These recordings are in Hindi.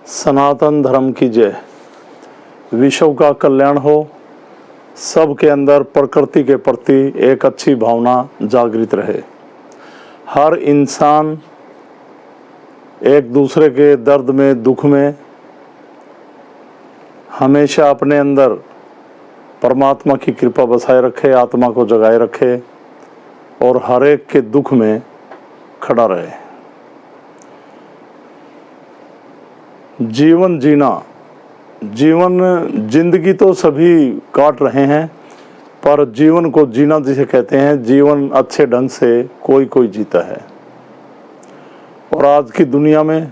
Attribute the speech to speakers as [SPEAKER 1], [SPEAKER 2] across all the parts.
[SPEAKER 1] सनातन धर्म की जय। विश्व का कल्याण हो। सबके अंदर प्रकृति के प्रति एक अच्छी भावना जागृत रहे। हर इंसान एक दूसरे के दर्द में, दुख में हमेशा अपने अंदर परमात्मा की कृपा बसाए रखे, आत्मा को जगाए रखे और हर एक के दुख में खड़ा रहे। जीवन जीना, जिंदगी तो सभी काट रहे हैं, पर जीवन को जीना जिसे कहते हैं, जीवन अच्छे ढंग से कोई कोई जीता है। और आज की दुनिया में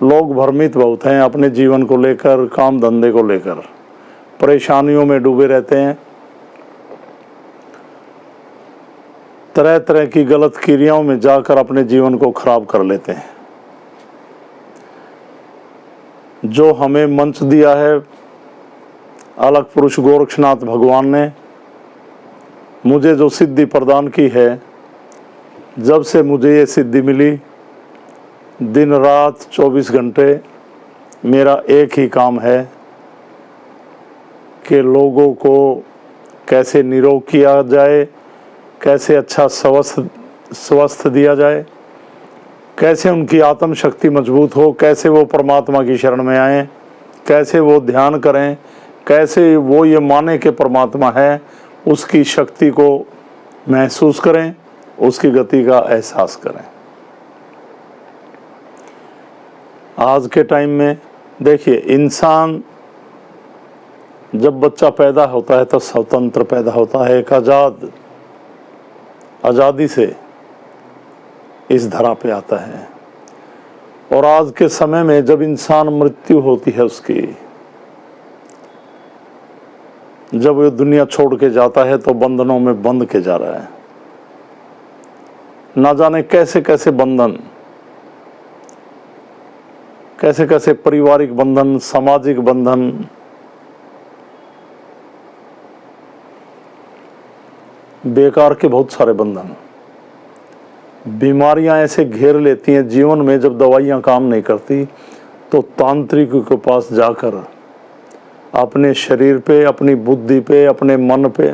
[SPEAKER 1] लोग भ्रमित बहुत हैं अपने जीवन को लेकर, काम धंधे को लेकर परेशानियों में डूबे रहते हैं। तरह तरह की गलत क्रियाओं में जाकर अपने जीवन को खराब कर लेते हैं। जो हमें मंच दिया है अलग पुरुष गोरक्षनाथ भगवान ने, मुझे जो सिद्धि प्रदान की है, जब से मुझे ये सिद्धि मिली, दिन रात 24 घंटे मेरा एक ही काम है कि लोगों को कैसे निरोग किया जाए, कैसे अच्छा स्वस्थ दिया जाए, कैसे उनकी आत्म शक्ति मजबूत हो, कैसे वो परमात्मा की शरण में आएं, कैसे वो ध्यान करें, कैसे वो ये माने कि परमात्मा है, उसकी शक्ति को महसूस करें, उसकी गति का एहसास करें। आज के टाइम में देखिए, इंसान जब बच्चा पैदा होता है तो स्वतंत्र पैदा होता है, एक आज़ादी से इस धरा पे आता है। और आज के समय में जब इंसान मृत्यु होती है उसकी, जब वो दुनिया छोड़ के जाता है, तो बंधनों में बंध के जा रहा है। ना जाने कैसे कैसे बंधन, कैसे कैसे पारिवारिक बंधन, सामाजिक बंधन, बेकार के बहुत सारे बंधन, बीमारियां ऐसे घेर लेती हैं जीवन में। जब दवाइयां काम नहीं करती तो तांत्रिक के पास जाकर अपने शरीर पे, अपनी बुद्धि पे, अपने मन पे,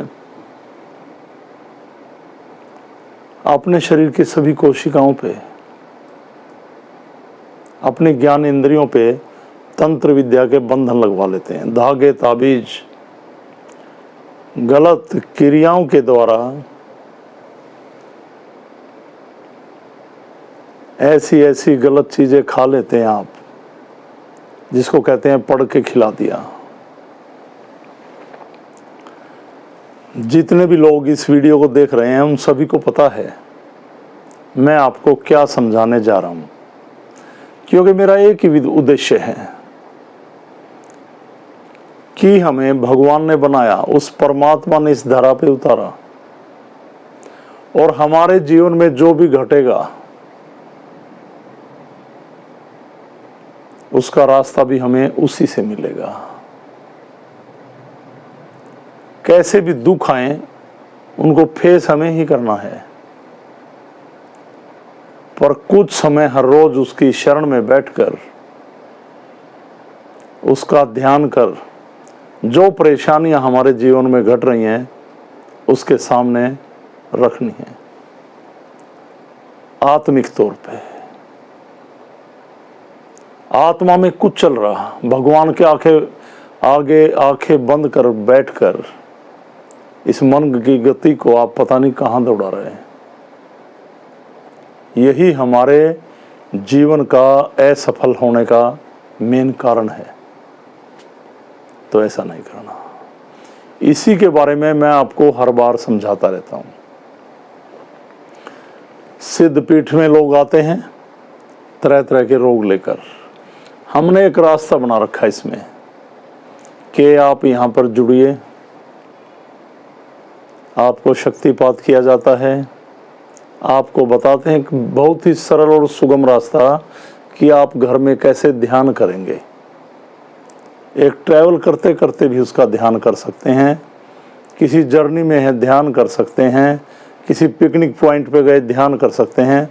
[SPEAKER 1] अपने शरीर की सभी कोशिकाओं पे, अपने ज्ञान इंद्रियों पे तंत्र विद्या के बंधन लगवा लेते हैं। धागे, ताबीज, गलत क्रियाओं के द्वारा ऐसी ऐसी गलत चीजें खा लेते हैं आप, जिसको कहते हैं पढ़ के खिला दिया। जितने भी लोग इस वीडियो को देख रहे हैं उन सभी को पता है मैं आपको क्या समझाने जा रहा हूं, क्योंकि मेरा एक ही उद्देश्य है कि हमें भगवान ने बनाया, उस परमात्मा ने इस धरा पे उतारा, और हमारे जीवन में जो भी घटेगा उसका रास्ता भी हमें उसी से मिलेगा। कैसे भी दुख आए उनको फेस हमें ही करना है, पर कुछ समय हर रोज उसकी शरण में बैठकर उसका ध्यान कर, जो परेशानियां हमारे जीवन में घट रही हैं उसके सामने रखनी है आत्मिक तौर पे। आत्मा में कुछ चल रहा, भगवान के आगे आंखें बंद कर बैठकर इस मन की गति को आप पता नहीं कहां दौड़ा रहे हैं। यही हमारे जीवन का असफल होने का मेन कारण है, तो ऐसा नहीं करना। इसी के बारे में मैं आपको हर बार समझाता रहता हूं। सिद्ध पीठ में लोग आते हैं तरह तरह के रोग लेकर। हमने एक रास्ता बना रखा है इसमें कि आप यहां पर जुड़िए, आपको शक्तिपात किया जाता है। आपको बताते हैं कि बहुत ही सरल और सुगम रास्ता कि आप घर में कैसे ध्यान करेंगे। एक ट्रैवल करते करते भी उसका ध्यान कर सकते हैं, किसी जर्नी में है ध्यान कर सकते हैं, किसी पिकनिक पॉइंट पे गए ध्यान कर सकते हैं,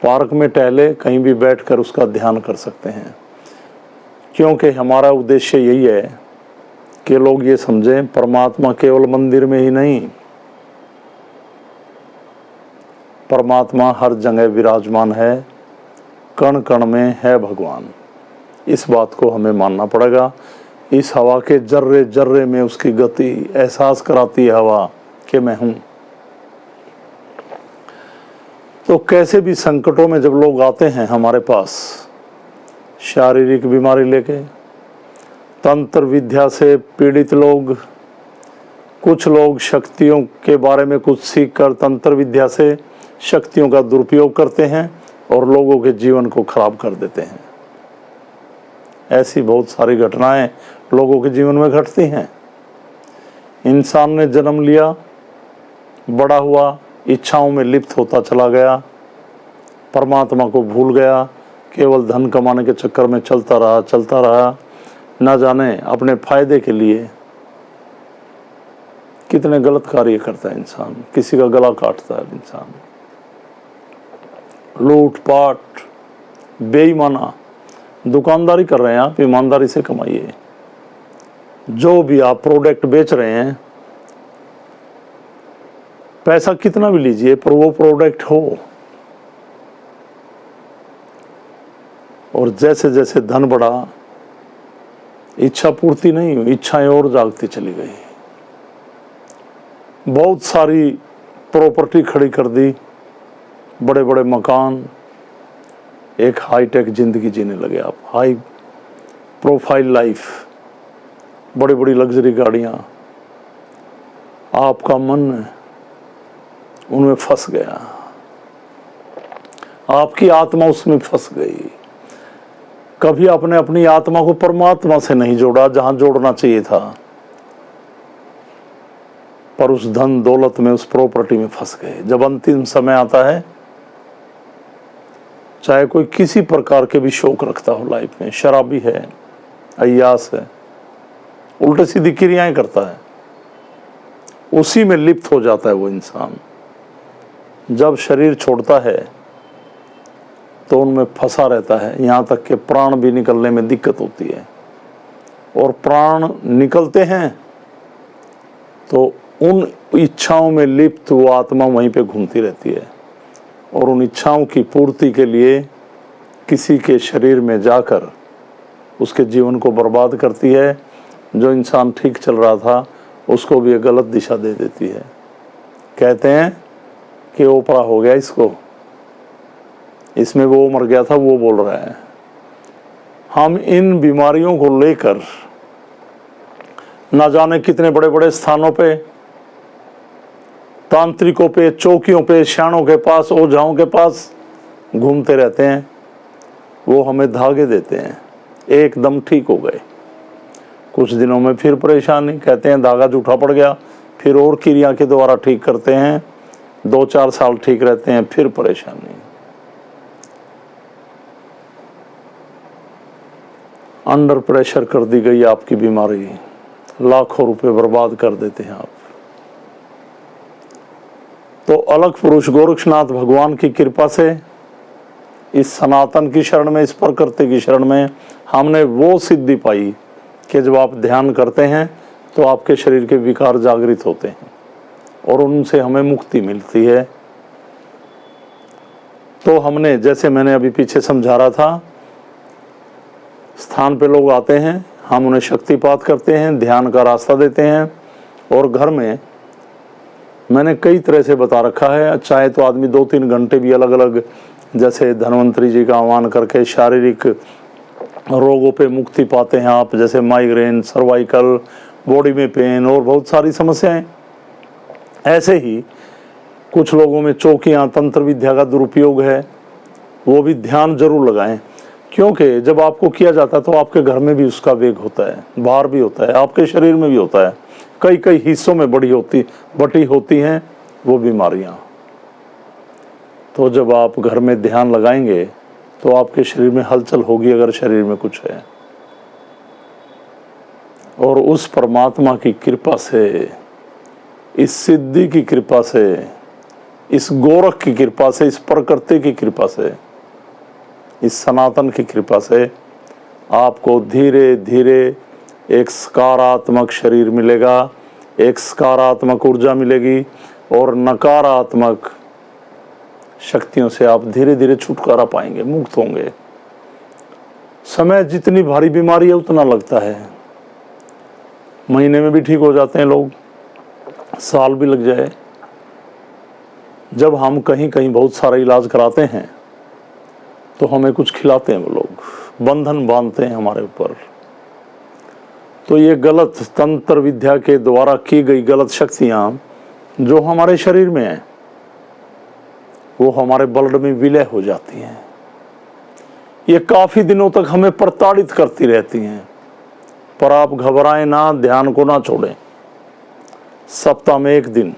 [SPEAKER 1] पार्क में टहले कहीं भी बैठकर उसका ध्यान कर सकते हैं। क्योंकि हमारा उद्देश्य यही है कि लोग ये समझें परमात्मा केवल मंदिर में ही नहीं, परमात्मा हर जगह विराजमान है, कण कण में है भगवान। इस बात को हमें मानना पड़ेगा। इस हवा के जर्रे जर्रे में उसकी गति एहसास कराती है हवा कि मैं हूं। तो कैसे भी संकटों में जब लोग आते हैं हमारे पास, शारीरिक बीमारी लेके, तंत्र विद्या से पीड़ित लोग, कुछ लोग शक्तियों के बारे में कुछ सीखकर तंत्र विद्या से शक्तियों का दुरुपयोग करते हैं और लोगों के जीवन को खराब कर देते हैं। ऐसी बहुत सारी घटनाएं लोगों के जीवन में घटती हैं। इंसान ने जन्म लिया, बड़ा हुआ, इच्छाओं में लिप्त होता चला गया, परमात्मा को भूल गया, केवल धन कमाने के चक्कर में चलता रहा, न जाने अपने फायदे के लिए कितने गलत कार्य करता है इंसान। किसी का गला काटता है इंसान, लूटपाट, बेईमाना। दुकानदारी कर रहे हैं आप, ईमानदारी से कमाइए। जो भी आप प्रोडक्ट बेच रहे हैं, पैसा कितना भी लीजिए, पर वो प्रोडक्ट हो। और जैसे जैसे धन बढ़ा, इच्छा पूर्ति नहीं हुई, इच्छाएं और जागती चली गई। बहुत सारी प्रॉपर्टी खड़ी कर दी, बड़े बड़े मकान, एक हाईटेक जिंदगी जीने लगे आप, हाई प्रोफाइल लाइफ, बड़ी बड़ी लग्जरी गाड़ियां। आपका मन उनमें फंस गया, आपकी आत्मा उसमें फंस गई। कभी आपने अपनी आत्मा को परमात्मा से नहीं जोड़ा जहां जोड़ना चाहिए था, पर उस धन दौलत में, उस प्रॉपर्टी में फंस गए। जब अंतिम समय आता है, चाहे कोई किसी प्रकार के भी शौक रखता हो लाइफ में, शराबी है, अय्यास है, उल्टे सीधी क्रियाएं करता है, उसी में लिप्त हो जाता है वो इंसान। जब शरीर छोड़ता है तो उनमें फंसा रहता है, यहाँ तक कि प्राण भी निकलने में दिक्कत होती है। और प्राण निकलते हैं तो उन इच्छाओं में लिप्त वो आत्मा वहीं पे घूमती रहती है और उन इच्छाओं की पूर्ति के लिए किसी के शरीर में जाकर उसके जीवन को बर्बाद करती है। जो इंसान ठीक चल रहा था उसको भी एक गलत दिशा दे देती है। कहते हैं कि ओपरा हो गया इसको, इसमें वो मर गया था, वो बोल रहा है। हम इन बीमारियों को लेकर ना जाने कितने बड़े बड़े स्थानों पे, तांत्रिकों पे, चौकियों पे, श्याणों के पास, ओझाओं के पास घूमते रहते हैं। वो हमें धागे देते हैं, एकदम ठीक हो गए, कुछ दिनों में फिर परेशानी, कहते हैं धागा जूठा पड़ गया, फिर और क्रिया के द्वारा ठीक करते हैं, 2-4 साल ठीक रहते हैं, फिर परेशानी। अंडर प्रेशर कर दी गई आपकी बीमारी, लाखों रुपए बर्बाद कर देते हैं आप। तो अलग पुरुष गोरक्षनाथ भगवान की कृपा से, इस सनातन की शरण में, इस प्रकृति की शरण में हमने वो सिद्धि पाई कि जब आप ध्यान करते हैं तो आपके शरीर के विकार जागृत होते हैं और उनसे हमें मुक्ति मिलती है। तो हमने, जैसे मैंने अभी पीछे समझा रहा था, स्थान पे लोग आते हैं, हम उन्हें शक्तिपात करते हैं, ध्यान का रास्ता देते हैं। और घर में मैंने कई तरह से बता रखा है, चाहे तो आदमी 2-3 घंटे भी अलग अलग, जैसे धन्वंतरी जी का आह्वान करके शारीरिक रोगों पे मुक्ति पाते हैं आप, जैसे माइग्रेन, सर्वाइकल, बॉडी में पेन और बहुत सारी समस्याएं। ऐसे ही कुछ लोगों में चौकियाँ, तंत्र विद्या का दुरुपयोग है, वो भी ध्यान जरूर लगाएं। क्योंकि जब आपको किया जाता है तो आपके घर में भी उसका वेग होता है, बाहर भी होता है, आपके शरीर में भी होता है, कई कई हिस्सों में बटी होती हैं वो बीमारियां। तो जब आप घर में ध्यान लगाएंगे तो आपके शरीर में हलचल होगी, अगर शरीर में कुछ है। और उस परमात्मा की कृपा से, इस सिद्धि की कृपा से, इस गोरख की कृपा से, इस प्रकृति की कृपा से, इस सनातन की कृपा से आपको धीरे धीरे एक सकारात्मक शरीर मिलेगा, एक सकारात्मक ऊर्जा मिलेगी और नकारात्मक शक्तियों से आप धीरे धीरे छुटकारा पाएंगे, मुक्त होंगे। समय जितनी भारी बीमारी है उतना लगता है, महीने में भी ठीक हो जाते हैं लोग, साल भी लग जाए। जब हम कहीं कहीं बहुत सारा इलाज कराते हैं तो हमें कुछ खिलाते हैं वो लोग, बंधन बांधते हैं हमारे ऊपर। तो ये गलत तंत्र विद्या के द्वारा की गई गलत शक्तियां जो हमारे शरीर में है वो हमारे ब्लड में विलय हो जाती हैं। ये काफी दिनों तक हमें प्रताड़ित करती रहती हैं, पर आप घबराएं ना, ध्यान को ना छोड़ें। सप्ताह में एक दिन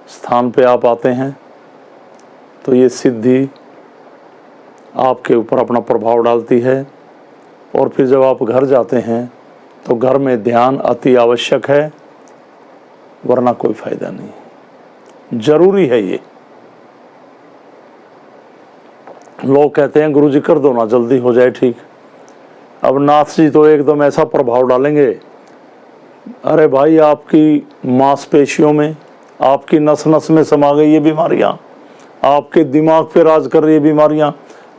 [SPEAKER 1] स्थान पे आप आते हैं तो ये सिद्धि आपके ऊपर अपना प्रभाव डालती है, और फिर जब आप घर जाते हैं तो घर में ध्यान अति आवश्यक है, वरना कोई फायदा नहीं। जरूरी है ये। लोग कहते हैं गुरुजी कर दो ना, जल्दी हो जाए ठीक। अब नाथ जी तो एकदम ऐसा प्रभाव डालेंगे, अरे भाई आपकी मांसपेशियों में, आपकी नस नस में समा गई ये बीमारियां, आपके दिमाग पे राज कर रही है बीमारियां,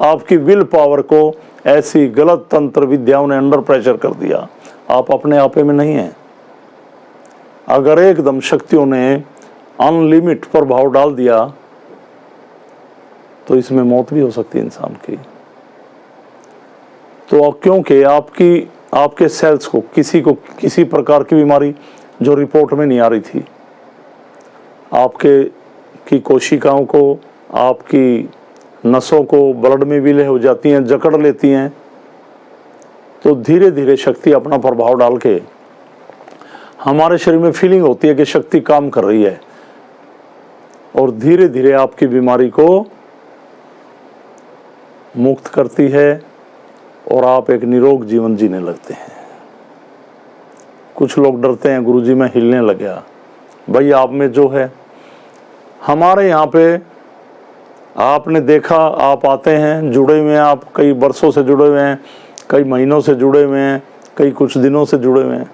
[SPEAKER 1] आपकी विल पावर को ऐसी गलत तंत्र विद्याओं ने अंडर प्रेशर कर दिया, आप अपने आपे में नहीं हैं। अगर एकदम शक्तियों ने अनलिमिट प्रभाव डाल दिया तो इसमें मौत भी हो सकती है इंसान की। तो क्योंकि आपके सेल्स को किसी प्रकार की बीमारी जो रिपोर्ट में नहीं आ रही थी, आपके की कोशिकाओं को, आपकी नसों को ब्लड में विलय हो जाती हैं, जकड़ लेती हैं, तो धीरे धीरे शक्ति अपना प्रभाव डाल के हमारे शरीर में फीलिंग होती है कि शक्ति काम कर रही है, और धीरे धीरे आपकी बीमारी को मुक्त करती है और आप एक निरोग जीवन जीने लगते हैं। कुछ लोग डरते हैं, गुरुजी मैं हिलने लग गया। भाई आप में जो है, हमारे यहाँ पे आपने देखा, आप आते हैं, जुड़े हुए हैं, आप कई वर्षों से जुड़े हुए हैं, कई महीनों से जुड़े हुए हैं, कई कुछ दिनों से जुड़े हुए हैं।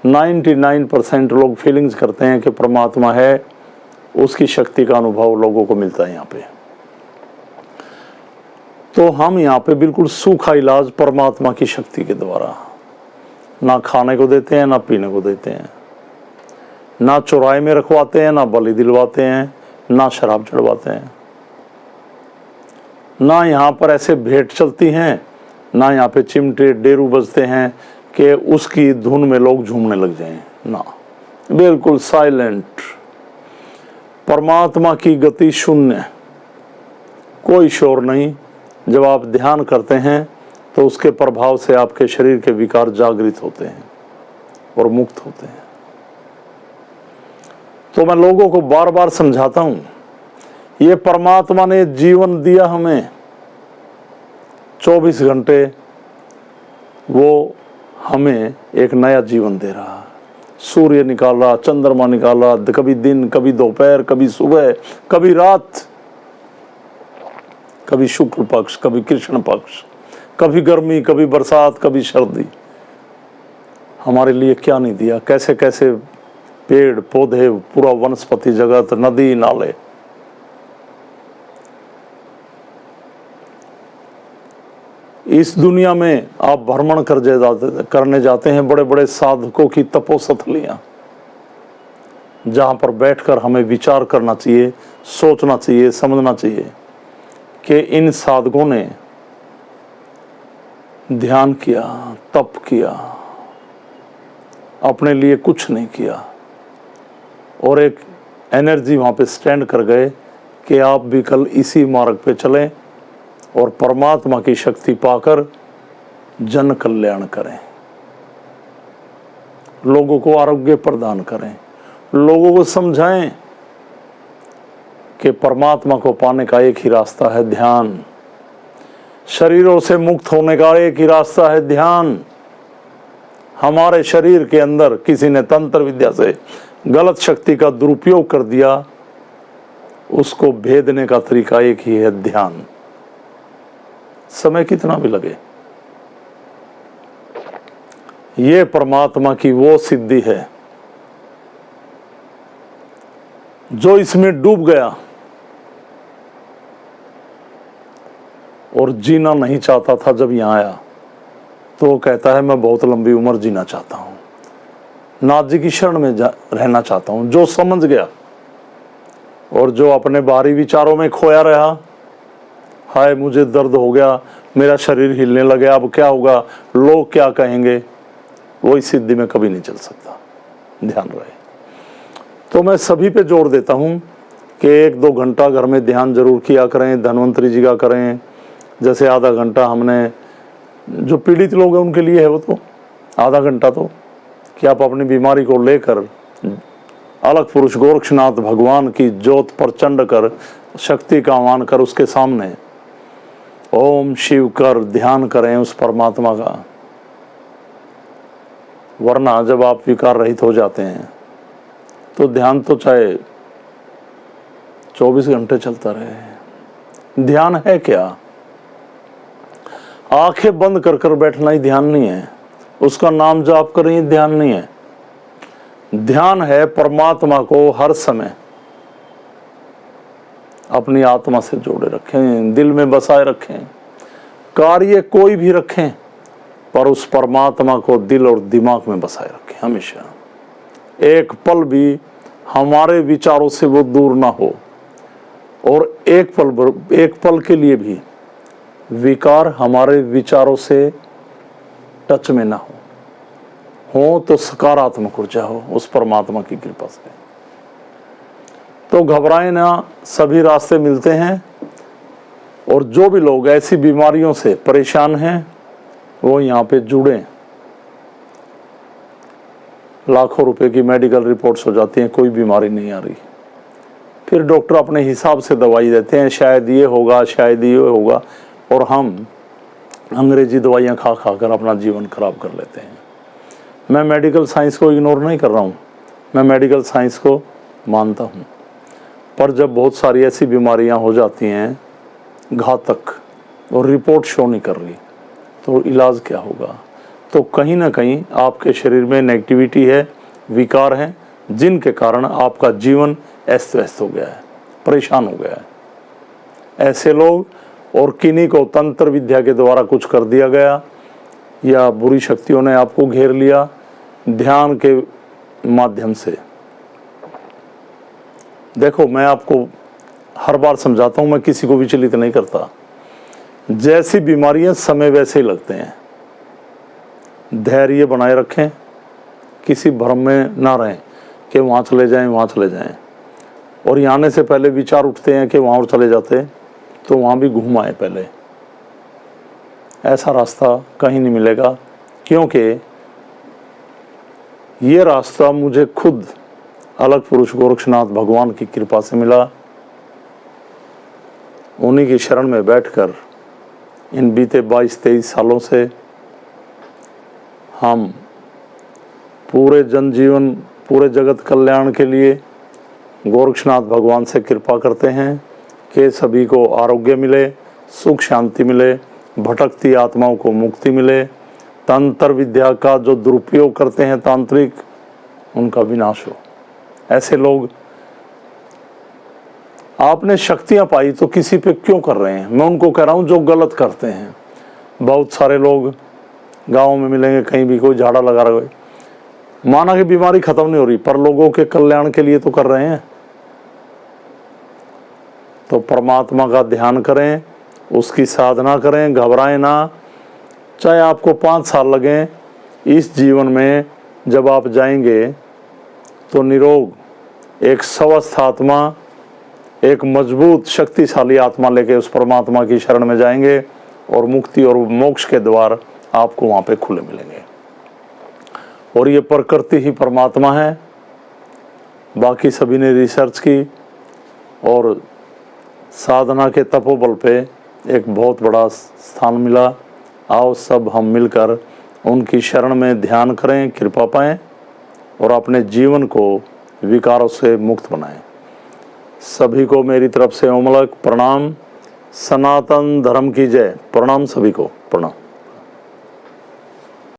[SPEAKER 1] 99% लोग फीलिंग्स करते हैं कि परमात्मा है, उसकी शक्ति का अनुभव लोगों को मिलता है यहाँ पे। तो हम यहाँ पे बिल्कुल सूखा इलाज परमात्मा की शक्ति के द्वारा, ना खाने को देते हैं, ना पीने को देते हैं, ना चौराहे में रखवाते हैं, ना बलि दिलवाते हैं, ना शराब चढ़वाते हैं, ना यहाँ पर ऐसे भेंट चलती हैं, ना यहाँ पे चिमटे डेरू बजते हैं कि उसकी धुन में लोग झूमने लग जाएं। ना, बिल्कुल साइलेंट, परमात्मा की गति शून्य, कोई शोर नहीं। जब आप ध्यान करते हैं तो उसके प्रभाव से आपके शरीर के विकार जागृत होते हैं और मुक्त होते हैं। तो मैं लोगों को बार बार समझाता हूं, ये परमात्मा ने जीवन दिया हमें 24 घंटे, वो हमें एक नया जीवन दे रहा। सूर्य निकाला, चंद्रमा निकाला, कभी दिन, कभी दोपहर, कभी सुबह, कभी रात, कभी शुक्ल पक्ष, कभी कृष्ण पक्ष, कभी गर्मी, कभी बरसात, कभी सर्दी। हमारे लिए क्या नहीं दिया, कैसे कैसे पेड़ पौधे, पूरा वनस्पति जगत, नदी नाले। इस दुनिया में आप भ्रमण करने जाते हैं, बड़े बड़े साधकों की तपोस्थलियां, जहां पर बैठकर हमें विचार करना चाहिए, सोचना चाहिए, समझना चाहिए कि इन साधकों ने ध्यान किया, तप किया, अपने लिए कुछ नहीं किया, और एक एनर्जी वहाँ पे स्टैंड कर गए कि आप भी कल इसी मार्ग पे चलें और परमात्मा की शक्ति पाकर जन कल्याण करें, लोगों को आरोग्य प्रदान करें, लोगों को समझाएं कि परमात्मा को पाने का एक ही रास्ता है ध्यान, शरीरों से मुक्त होने का एक ही रास्ता है ध्यान। हमारे शरीर के अंदर किसी ने तंत्र विद्या से गलत शक्ति का दुरुपयोग कर दिया, उसको भेदने का तरीका एक ही है ध्यान। समय कितना भी लगे। ये परमात्मा की वो सिद्धि है जो इसमें डूब गया और जीना नहीं चाहता था, जब यहां आया तो वो कहता है मैं बहुत लंबी उम्र जीना चाहता हूं, नाथ जी की शरण में रहना चाहता हूं। जो समझ गया और जो अपने बाहरी विचारों में खोया रहा, हाय मुझे दर्द हो गया, मेरा शरीर हिलने लगे, अब क्या होगा, लोग क्या कहेंगे, वो इस सिद्धि में कभी नहीं चल सकता। ध्यान रहे। तो मैं सभी पे जोर देता हूं कि 1-2 घंटा घर में ध्यान जरूर किया करें, धन्वंतरी जी का करें। जैसे आधा घंटा हमने, जो पीड़ित लोग हैं उनके लिए है वो तो आधा घंटा, तो कि आप अपनी बीमारी को लेकर अलग पुरुष गोरक्षनाथ भगवान की ज्योत प्रचंड कर, शक्ति का आह्वान कर उसके सामने ओम शिव कर ध्यान करें उस परमात्मा का। वरना जब आप विकार रहित हो जाते हैं तो ध्यान तो चाहे 24 घंटे चलता रहे। ध्यान है क्या? आंखें बंद कर कर बैठना ही ध्यान नहीं है, उसका नाम जाप करें, ये ध्यान नहीं है। ध्यान है परमात्मा को हर समय अपनी आत्मा से जोड़े रखें, दिल में बसाए रखें, कार्य कोई भी रखें पर उस परमात्मा को दिल और दिमाग में बसाए रखें हमेशा। एक पल भी हमारे विचारों से वो दूर ना हो, और एक पल के लिए भी विकार हमारे विचारों से टच में ना हो तो सकारात्मक ऊर्जा हो उस परमात्मा की कृपा से। तो घबराएं ना, सभी रास्ते मिलते हैं। और जो भी लोग ऐसी बीमारियों से परेशान हैं वो यहाँ पे जुड़े। लाखों रुपए की मेडिकल रिपोर्ट्स हो जाती हैं, कोई बीमारी नहीं आ रही। फिर डॉक्टर अपने हिसाब से दवाई देते हैं, शायद ये होगा, शायद ये होगा, और हम अंग्रेजी दवाइयाँ खा खा कर अपना जीवन खराब कर लेते हैं। मैं मेडिकल साइंस को इग्नोर नहीं कर रहा हूँ, मैं मेडिकल साइंस को मानता हूँ, पर जब बहुत सारी ऐसी बीमारियाँ हो जाती हैं घातक और रिपोर्ट शो नहीं कर रही तो इलाज क्या होगा? तो कहीं ना कहीं आपके शरीर में नेगेटिविटी है, विकार हैं, जिनके कारण आपका जीवन अस्त व्यस्त हो गया है, परेशान हो गया है। ऐसे लोग, और किन्हीं को तंत्र विद्या के द्वारा कुछ कर दिया गया या बुरी शक्तियों ने आपको घेर लिया, ध्यान के माध्यम से। देखो, मैं आपको हर बार समझाता हूं, मैं किसी को विचलित नहीं करता। जैसी बीमारियां समय वैसे ही लगते हैं। धैर्य बनाए रखें, किसी भ्रम में ना रहें कि वहाँ चले जाएं, वहाँ चले जाएं। और यहाँ आने से पहले विचार उठते हैं कि वहाँ और चले जाते, तो वहाँ भी घूम आए पहले। ऐसा रास्ता कहीं नहीं मिलेगा, क्योंकि ये रास्ता मुझे खुद अलग पुरुष गोरक्षनाथ भगवान की कृपा से मिला। उन्हीं की शरण में बैठकर इन बीते 22-23 सालों से हम पूरे जनजीवन, पूरे जगत कल्याण के लिए गोरक्षनाथ भगवान से कृपा करते हैं कि सभी को आरोग्य मिले, सुख शांति मिले, भटकती आत्माओं को मुक्ति मिले, तंत्र विद्या का जो दुरुपयोग करते हैं तांत्रिक, उनका विनाश हो। ऐसे लोग, आपने शक्तियां पाई तो किसी पे क्यों कर रहे हैं? मैं उनको कह रहा हूं जो गलत करते हैं। बहुत सारे लोग गाँव में मिलेंगे, कहीं भी कोई झाड़ा लगा रहा है, माना कि बीमारी खत्म नहीं हो रही, पर लोगों के कल्याण के लिए तो कर रहे हैं। तो परमात्मा का ध्यान करें, उसकी साधना करें, घबराएं ना। चाहे आपको 5 साल लगें, इस जीवन में जब आप जाएंगे तो निरोग, एक स्वस्थ आत्मा, एक मजबूत शक्तिशाली आत्मा लेके उस परमात्मा की शरण में जाएंगे, और मुक्ति और मोक्ष के द्वार आपको वहाँ पे खुले मिलेंगे। और ये प्रकृति ही परमात्मा है। बाकी सभी ने रिसर्च की और साधना के तपोबल पे एक बहुत बड़ा स्थान मिला। आओ सब हम मिलकर उनकी शरण में ध्यान करें, कृपा पाएं और अपने जीवन को विकारों से मुक्त बनाएं। सभी को मेरी तरफ से ओमलक प्रणाम। सनातन धर्म की जय। प्रणाम सभी को, प्रणाम।